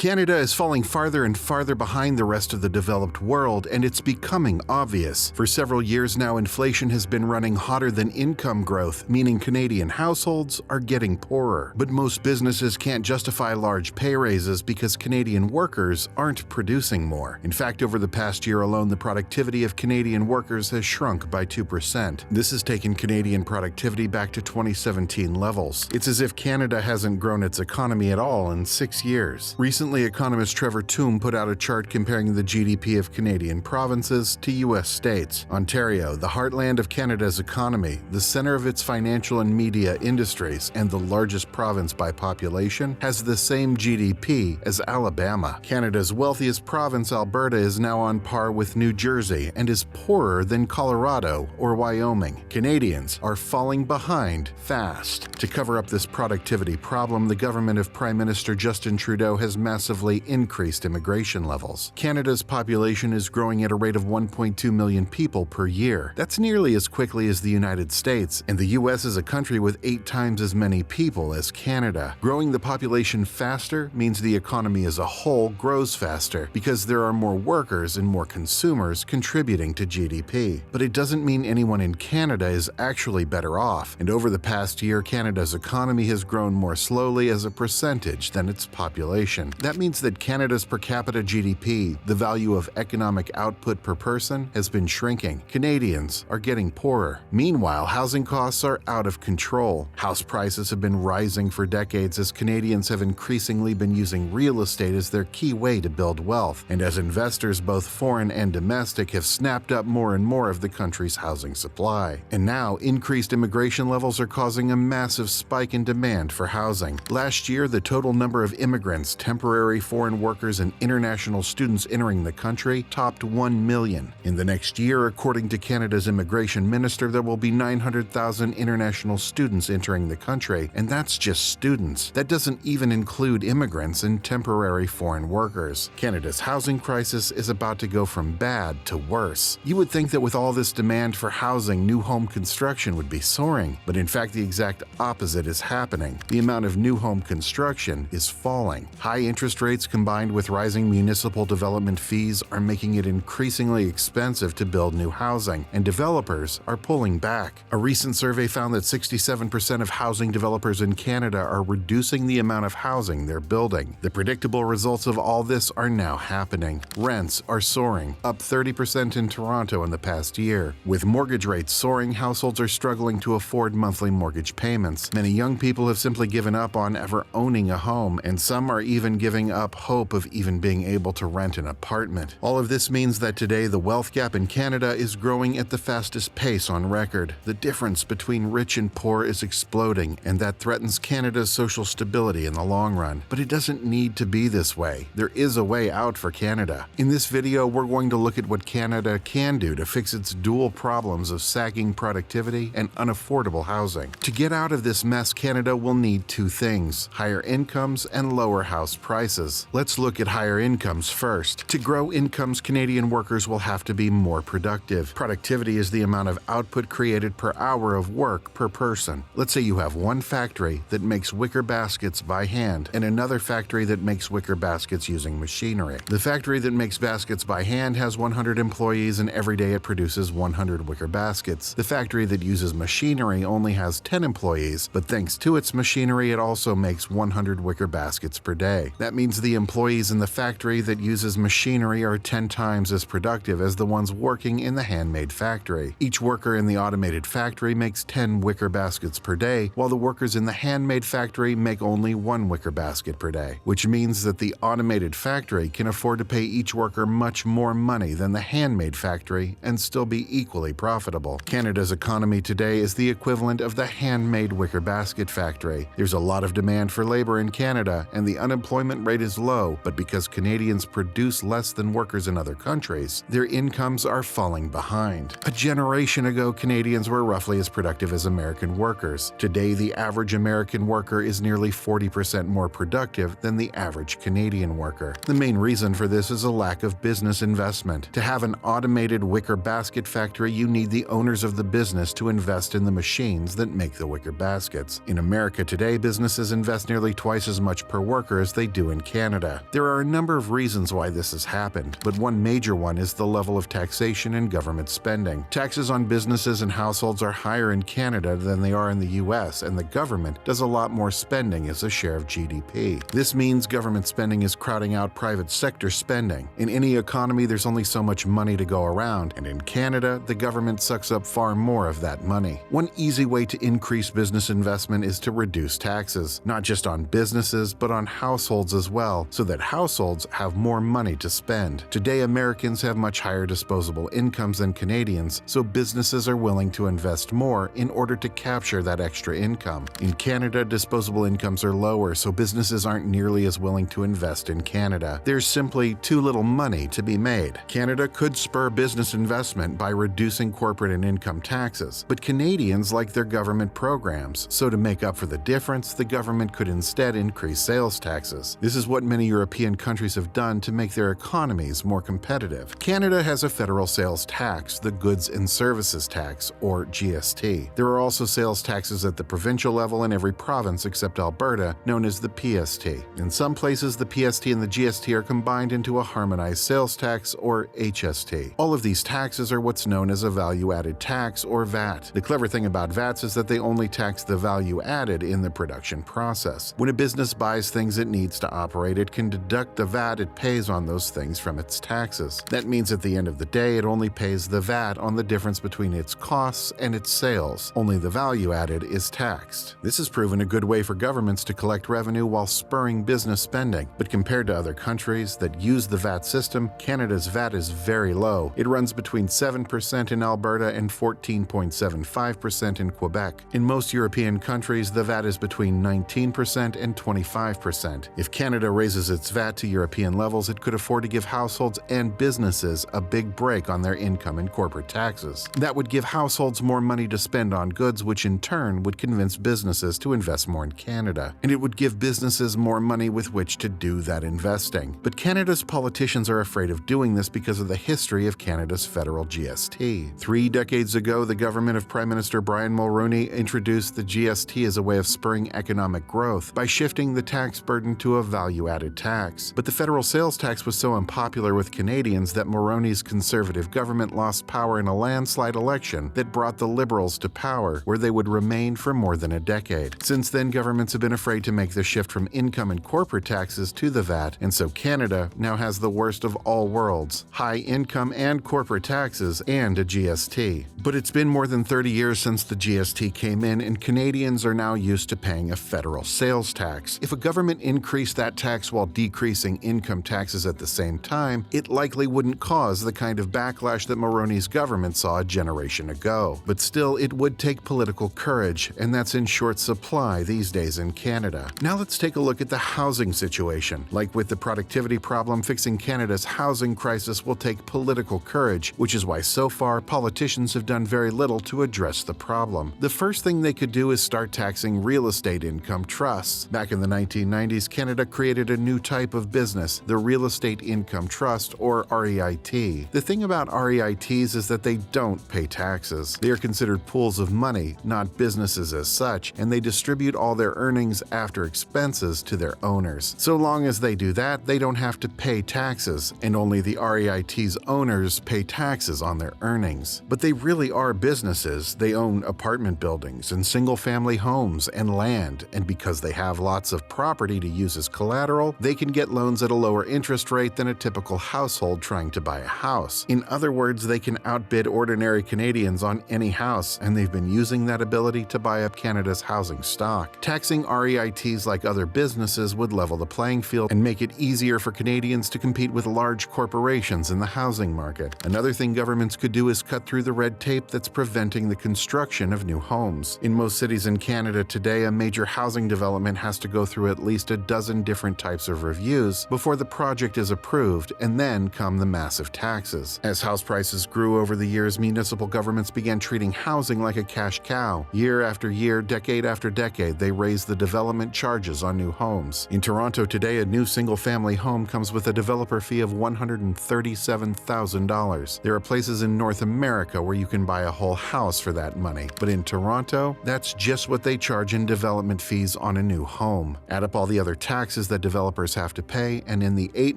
Canada is falling farther and farther behind the rest of the developed world, and it's becoming obvious. For several years now, inflation has been running hotter than income growth, meaning Canadian households are getting poorer. But most businesses can't justify large pay raises because Canadian workers aren't producing more. In fact, over the past year alone, the productivity of Canadian workers has shrunk by 2%. This has taken Canadian productivity back to 2017 levels. It's as if Canada hasn't grown its economy at all in 6 years. Recently, economist Trevor Toom put out a chart comparing the GDP of Canadian provinces to U.S. states. Ontario, the heartland of Canada's economy, the center of its financial and media industries, and the largest province by population, has the same GDP as Alabama. Canada's wealthiest province, Alberta, is now on par with New Jersey and is poorer than Colorado or Wyoming. Canadians are falling behind fast. To cover up this productivity problem, the government of Prime Minister Justin Trudeau has massively increased immigration levels. Canada's population is growing at a rate of 1.2 million people per year. That's nearly as quickly as the United States, and the U.S. is a country with 8 times as many people as Canada. Growing the population faster means the economy as a whole grows faster because there are more workers and more consumers contributing to GDP. But it doesn't mean anyone in Canada is actually better off, and over the past year, Canada's economy has grown more slowly as a percentage than its population. That means that Canada's per capita GDP, the value of economic output per person, has been shrinking. Canadians are getting poorer. Meanwhile, housing costs are out of control. House prices have been rising for decades as Canadians have increasingly been using real estate as their key way to build wealth, and as investors, both foreign and domestic, have snapped up more and more of the country's housing supply. And now, increased immigration levels are causing a massive spike in demand for housing. Last year, the total number of immigrants, temporary foreign workers, and international students entering the country topped 1 million. In the next year, according to Canada's immigration minister, there will be 900,000 international students entering the country, and that's just students. That doesn't even include immigrants and temporary foreign workers. Canada's housing crisis is about to go from bad to worse. You would think that with all this demand for housing, new home construction would be soaring, but in fact the exact opposite is happening. The amount of new home construction is falling. High interest rates combined with rising municipal development fees are making it increasingly expensive to build new housing, and developers are pulling back. A recent survey found that 67% of housing developers in Canada are reducing the amount of housing they're building. The predictable results of all this are now happening. Rents are soaring, up 30% in Toronto in the past year. With mortgage rates soaring, households are struggling to afford monthly mortgage payments. Many young people have simply given up on ever owning a home, and some are even giving up hope of even being able to rent an apartment. All of this means that today the wealth gap in Canada is growing at the fastest pace on record. The difference between rich and poor is exploding, and that threatens Canada's social stability in the long run. But it doesn't need to be this way. There is a way out for Canada. In this video, we're going to look at what Canada can do to fix its dual problems of sagging productivity and unaffordable housing. To get out of this mess, Canada will need 2 things: higher incomes and lower house prices. Let's look at higher incomes first. To grow incomes, Canadian workers will have to be more productive. Productivity is the amount of output created per hour of work per person. Let's say you have one factory that makes wicker baskets by hand and another factory that makes wicker baskets using machinery. The factory that makes baskets by hand has 100 employees, and every day it produces 100 wicker baskets. The factory that uses machinery only has 10 employees, but thanks to its machinery, it also makes 100 wicker baskets per day. That means the employees in the factory that uses machinery are 10 times as productive as the ones working in the handmade factory. Each worker in the automated factory makes 10 wicker baskets per day, while the workers in the handmade factory make only 1 wicker basket per day, which means that the automated factory can afford to pay each worker much more money than the handmade factory and still be equally profitable. Canada's economy today is the equivalent of the handmade wicker basket factory. There's a lot of demand for labor in Canada, and the unemployment rate is low, but because Canadians produce less than workers in other countries, their incomes are falling behind. A generation ago, Canadians were roughly as productive as American workers. Today, the average American worker is nearly 40% more productive than the average Canadian worker. The main reason for this is a lack of business investment. To have an automated wicker basket factory, you need the owners of the business to invest in the machines that make the wicker baskets. In America today, businesses invest nearly twice as much per worker as they do in Canada. There are a number of reasons why this has happened, but one major one is the level of taxation and government spending. Taxes on businesses and households are higher in Canada than they are in the US, and the government does a lot more spending as a share of GDP. This means government spending is crowding out private sector spending. In any economy, there's only so much money to go around, and in Canada, the government sucks up far more of that money. One easy way to increase business investment is to reduce taxes, not just on businesses, but on households as well, so that households have more money to spend. Today, Americans have much higher disposable incomes than Canadians, so businesses are willing to invest more in order to capture that extra income. In Canada, disposable incomes are lower, so businesses aren't nearly as willing to invest in Canada. There's simply too little money to be made. Canada could spur business investment by reducing corporate and income taxes, but Canadians like their government programs, so to make up for the difference, the government could instead increase sales taxes. This is what many European countries have done to make their economies more competitive. Canada has a federal sales tax, the Goods and Services Tax, or GST. There are also sales taxes at the provincial level in every province except Alberta, known as the PST. In some places, the PST and the GST are combined into a harmonized sales tax, or HST. All of these taxes are what's known as a value-added tax, or VAT. The clever thing about VATs is that they only tax the value added in the production process. When a business buys things it needs to operate, it can deduct the VAT it pays on those things from its taxes. That means at the end of the day, it only pays the VAT on the difference between its costs and its sales. Only the value added is taxed. This has proven a good way for governments to collect revenue while spurring business spending. But compared to other countries that use the VAT system, Canada's VAT is very low. It runs between 7% in Alberta and 14.75% in Quebec. In most European countries, the VAT is between 19% and 25%. If Canada raises its VAT to European levels, it could afford to give households and businesses a big break on their income and corporate taxes. That would give households more money to spend on goods, which in turn would convince businesses to invest more in Canada. And it would give businesses more money with which to do that investing. But Canada's politicians are afraid of doing this because of the history of Canada's federal GST. 3 decades ago, the government of Prime Minister Brian Mulroney introduced the GST as a way of spurring economic growth by shifting the tax burden to a value-added tax. But the federal sales tax was so unpopular with Canadians that Mulroney's Conservative government lost power in a landslide election that brought the Liberals to power, where they would remain for more than a decade. Since then, governments have been afraid to make the shift from income and corporate taxes to the VAT, and so Canada now has the worst of all worlds: high income and corporate taxes and a GST. But it's been more than 30 years since the GST came in, and Canadians are now used to paying a federal sales tax. If a government increased that tax while decreasing income taxes at the same time, it likely wouldn't cause the kind of backlash that Mulroney's government saw a generation ago. But still, it would take political courage, and that's in short supply these days in Canada. Now let's take a look at the housing situation. Like with the productivity problem, fixing Canada's housing crisis will take political courage, which is why so far politicians have done very little to address the problem. The first thing they could do is start taxing real estate income trusts. Back in the 1990s, Canada created a new type of business, the Real Estate Income Trust, or REIT. The thing about REITs is that they don't pay taxes. They are considered pools of money, not businesses as such, and they distribute all their earnings after expenses to their owners. So long as they do that, they don't have to pay taxes, and only the REIT's owners pay taxes on their earnings. But they really are businesses. They own apartment buildings and single-family homes and land, and because they have lots of property to use as collateral, they can get loans at a lower interest rate than a typical household trying to buy a house. In other words, they can outbid ordinary Canadians on any house, and they've been using that ability to buy up Canada's housing stock. Taxing REITs like other businesses would level the playing field and make it easier for Canadians to compete with large corporations in the housing market. Another thing governments could do is cut through the red tape that's preventing the construction of new homes. In most cities in Canada today, a major housing development has to go through at least a dozen different types of reviews before the project is approved, and then come the massive taxes. As house prices grew over the years, municipal governments began treating housing like a cash cow. Year after year, decade after decade, they raised the development charges on new homes. In Toronto today, a new single-family home comes with a developer fee of $137,000. There are places in North America where you can buy a whole house for that money, but in Toronto, that's just what they charge in development fees on a new home. Add up all the other taxes taxes that developers have to pay, and in the 8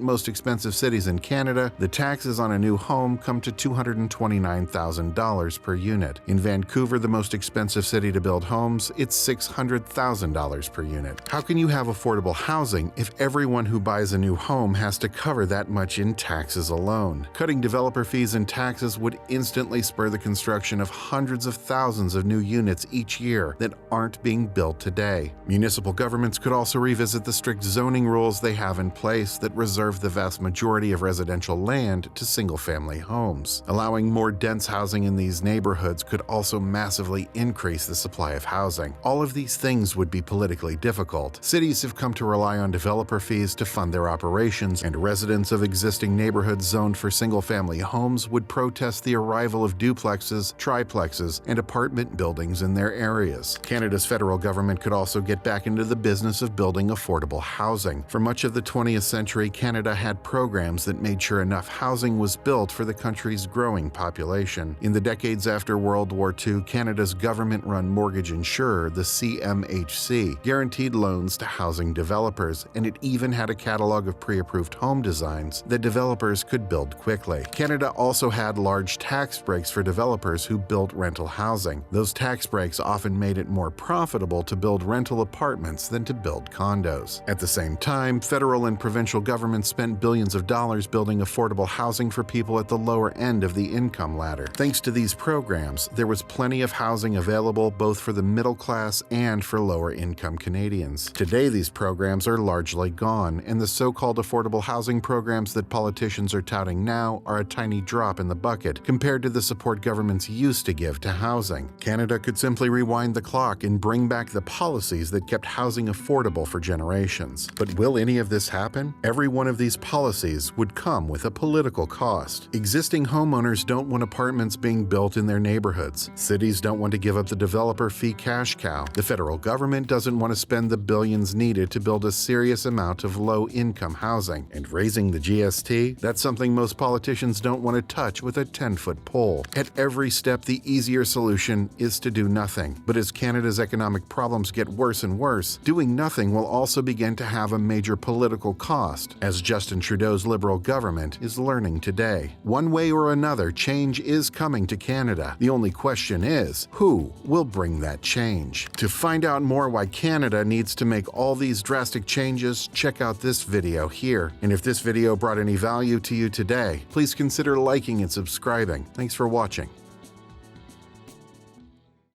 most expensive cities in Canada, the taxes on a new home come to $229,000 per unit. In Vancouver, the most expensive city to build homes, it's $600,000 per unit. How can you have affordable housing if everyone who buys a new home has to cover that much in taxes alone? Cutting developer fees and taxes would instantly spur the construction of hundreds of thousands of new units each year that aren't being built today. Municipal governments could also revisit the strict zoning rules they have in place that reserve the vast majority of residential land to single-family homes. Allowing more dense housing in these neighborhoods could also massively increase the supply of housing. All of these things would be politically difficult. Cities have come to rely on developer fees to fund their operations, and residents of existing neighborhoods zoned for single-family homes would protest the arrival of duplexes, triplexes, and apartment buildings in their areas. Canada's federal government could also get back into the business of building affordable housing. For much of the 20th century, Canada had programs that made sure enough housing was built for the country's growing population. In the decades after World War II, Canada's government-run mortgage insurer, the CMHC, guaranteed loans to housing developers, and it even had a catalog of pre-approved home designs that developers could build quickly. Canada also had large tax breaks for developers who built rental housing. Those tax breaks often made it more profitable to build rental apartments than to build condos. At the same time, federal and provincial governments spent billions of dollars building affordable housing for people at the lower end of the income ladder. Thanks to these programs, there was plenty of housing available both for the middle class and for lower-income Canadians. Today, these programs are largely gone, and the so-called affordable housing programs that politicians are touting now are a tiny drop in the bucket compared to the support governments used to give to housing. Canada could simply rewind the clock and bring back the policies that kept housing affordable for generations. But will any of this happen? Every one of these policies would come with a political cost. Existing homeowners don't want apartments being built in their neighborhoods. Cities don't want to give up the developer fee cash cow. The federal government doesn't want to spend the billions needed to build a serious amount of low-income housing. And raising the GST? That's something most politicians don't want to touch with a 10-foot pole. At every step, the easier solution is to do nothing. But as Canada's economic problems get worse and worse, doing nothing will also begin to have a major political cost, as Justin Trudeau's Liberal government is learning today. One way or another, change is coming to Canada. The only question is, who will bring that change? To find out more why Canada needs to make all these drastic changes, check out this video here. And if this video brought any value to you today, please consider liking and subscribing. Thanks for watching.